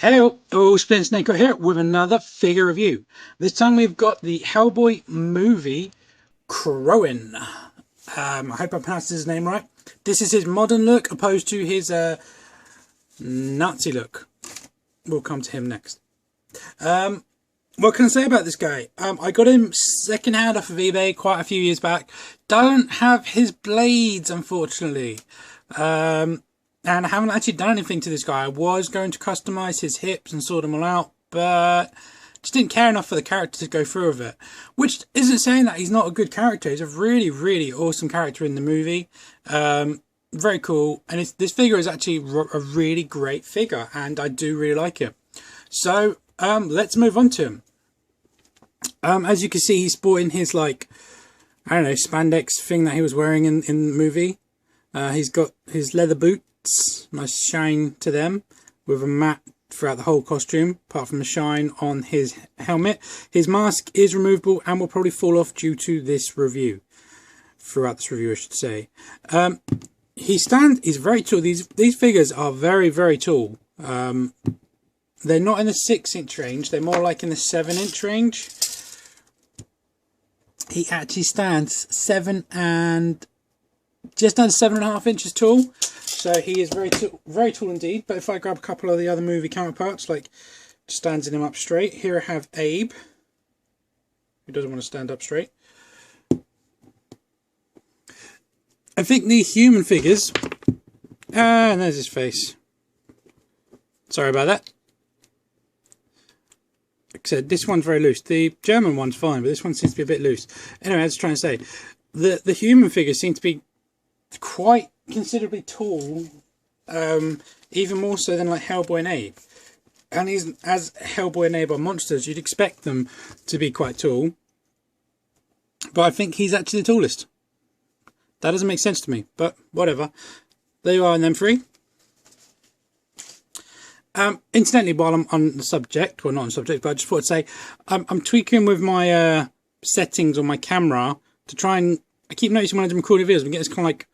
Hello, Splint Snake here with another figure review. This time we've got the Hellboy movie Kroenen. I hope I pronounced his name right. This is his modern look opposed to his Nazi look. We'll come to him next. What can I say about this guy? I got him second hand off of eBay quite a few years back. Don't have his blades, unfortunately. And I haven't actually done anything to this guy. I was going to customise his hips and sort them all out, but just didn't care enough for the character to go through with it. Which isn't saying that he's not a good character. He's a really, really awesome character in the movie. Very cool. And this figure is actually a really great figure, and I do really like it. So let's move on to him. As you can see, he's sporting his, like, I don't know, spandex thing that he was wearing in the movie. He's got his leather boots. Nice shine to them with a matte throughout the whole costume, apart from the shine on his helmet. His mask is removable and will probably fall off due to this review. Throughout this review, I should say. His stand is very tall. These figures are very, very tall. They're not in the 6-inch range. They're more like in the 7-inch range. He actually stands just under 7.5 inches tall. So he is very tall indeed. But if I grab a couple of the other movie counterparts, like standing him up straight, here I have Abe, who doesn't want to stand up straight. I think the human figures, and there's his face. Sorry about that. Like I said, this one's very loose. The German one's fine, but this one seems to be a bit loose. Anyway, I was trying to say, the human figures seem to be quite considerably tall, even more so than like Hellboy and Abe. And as Hellboy and Abe are monsters, you'd expect them to be quite tall, but I think he's actually the tallest. That doesn't make sense to me, but whatever. There you are in them three. Incidentally, while I'm on the subject, well, not on the subject, but I just thought to say, I'm tweaking with my settings on my camera to try and, I keep noticing when I'm recording videos, we get this kind of like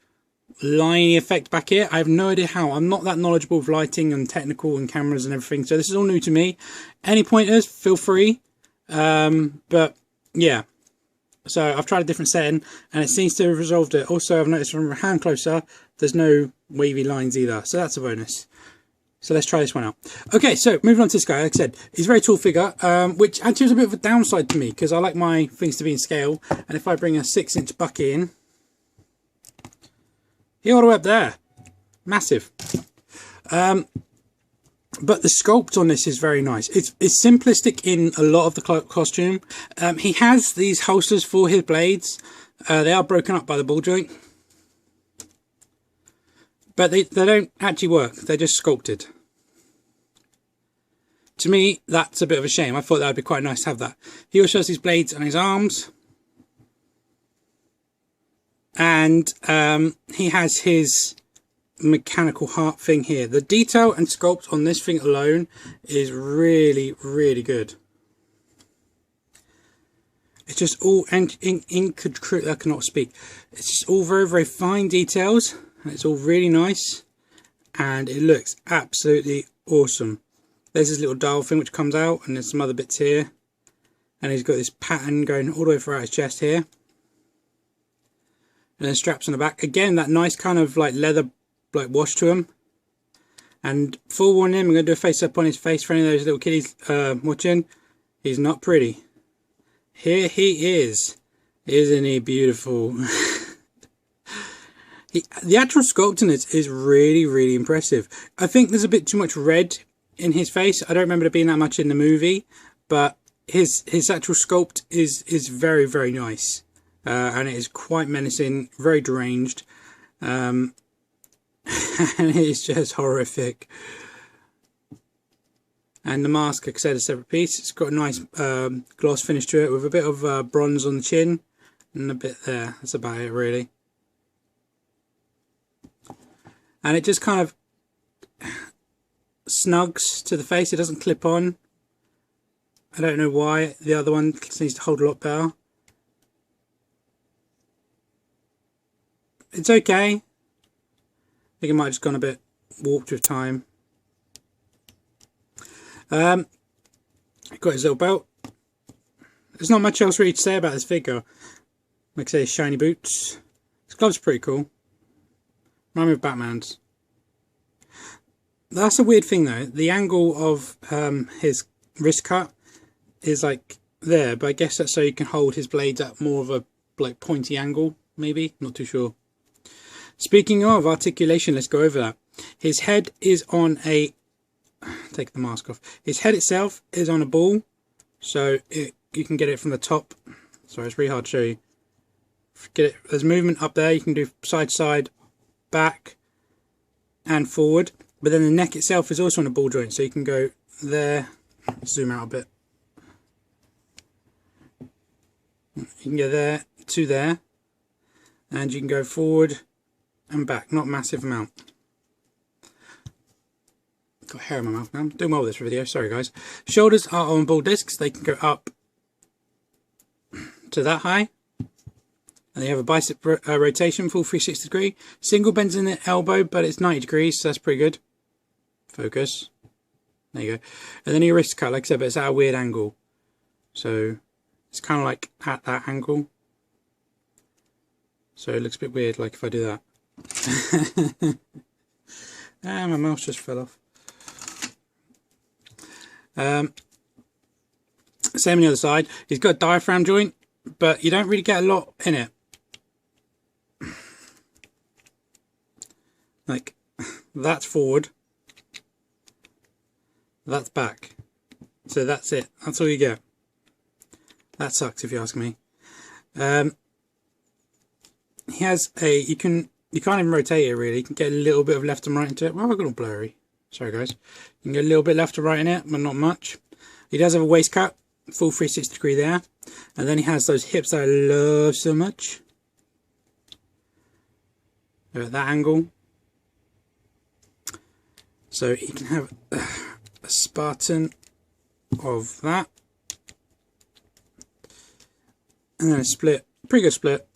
liney effect back here. I have no idea how. I'm not that knowledgeable of lighting and technical and cameras and everything, so this is all new to me. Any pointers, feel free. But yeah, so I've tried a different setting and it seems to have resolved it. Also, I've noticed from a hand closer, there's no wavy lines either, so that's a bonus. So let's try this one out. Okay, so moving on to this guy. Like I said, he's a very tall figure, which actually is a bit of a downside to me because I like my things to be in scale. And if I bring a 6-inch bucket in, he all the way up there, massive. But the sculpt on this is very nice. It's simplistic in a lot of the costume. He has these holsters for his blades. They are broken up by the ball joint, but they don't actually work. They're just sculpted. To me, that's a bit of a shame. I thought that would be quite nice to have that. He also has his blades on his arms. And he has his mechanical heart thing here. The detail and sculpt on this thing alone is really, really good. It's just all I cannot speak. It's just all very, very fine details. And it's all really nice. And it looks absolutely awesome. There's this little dial thing which comes out, and there's some other bits here. And he's got this pattern going all the way throughout his chest here. And then straps on the back. Again, that nice kind of like leather like wash to him. And forewarning him, I'm going to do a face up on his face for any of those little kiddies watching. He's not pretty. Here he is. Isn't he beautiful? The actual sculpt in it is really, really impressive. I think there's a bit too much red in his face. I don't remember there being that much in the movie. But his actual sculpt is very, very nice. And it is quite menacing, very deranged, and it's just horrific. And the mask, like I said, is a separate piece. It's got a nice gloss finish to it with a bit of bronze on the chin and a bit there. That's about it, really. And it just kind of snugs to the face. It doesn't clip on. I don't know why. The other one needs to hold a lot better. It's okay. I think it might have just gone a bit warped with time. Got his little belt. There's not much else really to say about this figure. Like I say, his shiny boots. His gloves are pretty cool. Remind me of Batman's. That's a weird thing though. The angle of his wrist cut is like there, but I guess that's so you can hold his blades at more of a like pointy angle, maybe. Not too sure. Speaking of articulation, let's go over that. His head is on a... Take the mask off. His head itself is on a ball, so you can get it from the top. Sorry, it's really hard to show you. Get it. There's movement up there. You can do side to side, back, and forward. But then the neck itself is also on a ball joint, so you can go there. Zoom out a bit. You can go there to there, and you can go forward and back. Not a massive amount. Got hair in my mouth now. I'm doing well with this video. Sorry guys. Shoulders are on ball discs. They can go up to that high. And they have a bicep rotation, full 360 degree. Single bends in the elbow, but it's 90 degrees, so that's pretty good. Focus. There you go. And then your wrist cut, like I said, but it's at a weird angle. So it's kind of like at that angle. So it looks a bit weird, like if I do that. Ah, my mouse just fell off. Same on the other side. He's got a diaphragm joint, but you don't really get a lot in it. Like, that's forward. That's back. So that's it. That's all you get. That sucks if you ask me. He has a... You can't even rotate it really. You can get a little bit of left and right into it. Well, I've got all blurry. Sorry guys. You can get a little bit left and right in it, but not much. He does have a waist cut, full 360 degree there. And then he has those hips that I love so much. They're at that angle. So you can have a Spartan of that. And then a split, pretty good split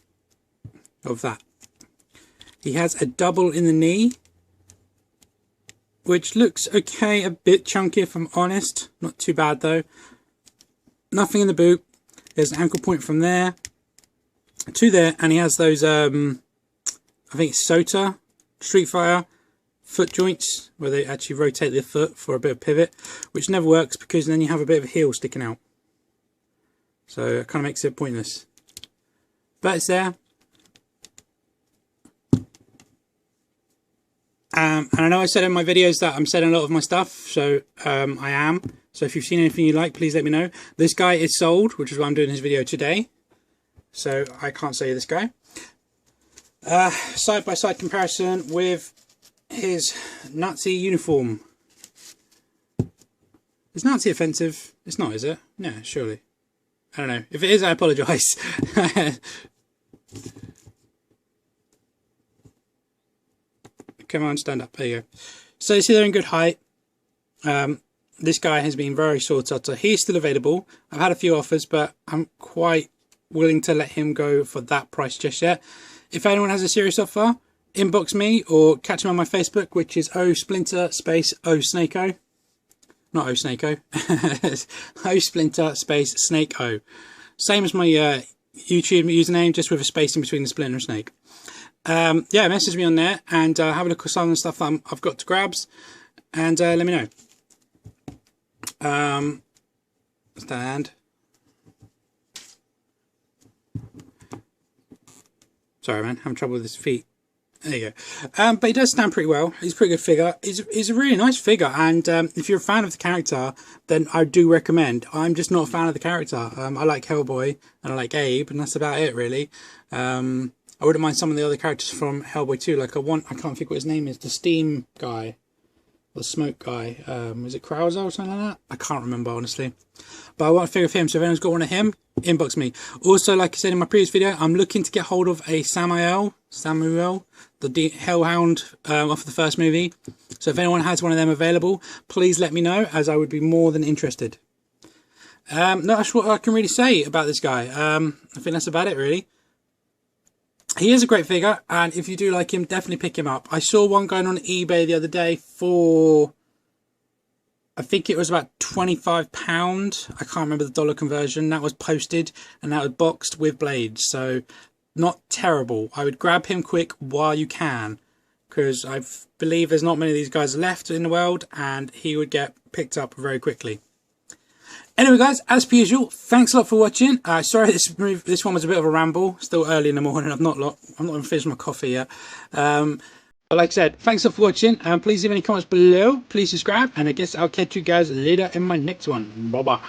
of that. He has a double in the knee, which looks okay, a bit chunky if I'm honest. Not too bad though. Nothing in the boot. There's an ankle point from there to there, and he has those, I think it's Sota, Street Fighter foot joints, where they actually rotate the foot for a bit of pivot, which never works because then you have a bit of a heel sticking out. So it kind of makes it pointless. But it's there. And I know I said in my videos that I'm selling a lot of my stuff, so I am. So if you've seen anything you like, please let me know. This guy is sold, which is why I'm doing this video today. So I can't say this guy. Side-by-side comparison with his Nazi uniform. Is Nazi offensive? It's not, is it? No, surely. I don't know. If it is, I apologise. Come on, stand up. There you go. So you see they're in good height. This guy has been very sought after. He's still available. I've had a few offers, but I'm quite willing to let him go for that price just yet. If anyone has a serious offer, inbox me or catch me on my Facebook, which is O_Splinter space O_Snake_O. Not O_Snake_O. O_Splinter space Snake O. Same as my YouTube username, just with a space in between the splinter and snake. Yeah, message me on there and have a look at some of the stuff I've got to grabs, and let me know. Stand. Sorry man, having trouble with his feet. There you go. But he does stand pretty well. He's a pretty good figure. He's a really nice figure, and if you're a fan of the character, then I do recommend. I'm just not a fan of the character. I like Hellboy and I like Abe, and that's about it really. I wouldn't mind some of the other characters from Hellboy too. Like I can't think what his name is. The steam guy, the smoke guy. Was it Krauser or something like that? I can't remember honestly. But I want a figure of him. So if anyone's got one of him, inbox me. Also, like I said in my previous video, I'm looking to get hold of a Samuel, the Hellhound off the first movie. So if anyone has one of them available, please let me know, as I would be more than interested. That's what I can really say about this guy. I think that's about it really. He is a great figure, and if you do like him, definitely pick him up. I saw one going on eBay the other day for I think it was about £25. I can't remember the dollar conversion. That was posted and that was boxed with blades. So not terrible. I would grab him quick while you can, because I believe there's not many of these guys left in the world, and he would get picked up very quickly. Anyway, guys, as per usual, thanks a lot for watching. Sorry this one was a bit of a ramble. Still early in the morning. I'm not even finished my coffee yet. But like I said, thanks a lot for watching. Please leave any comments below. Please subscribe, and I guess I'll catch you guys later in my next one. Bye bye.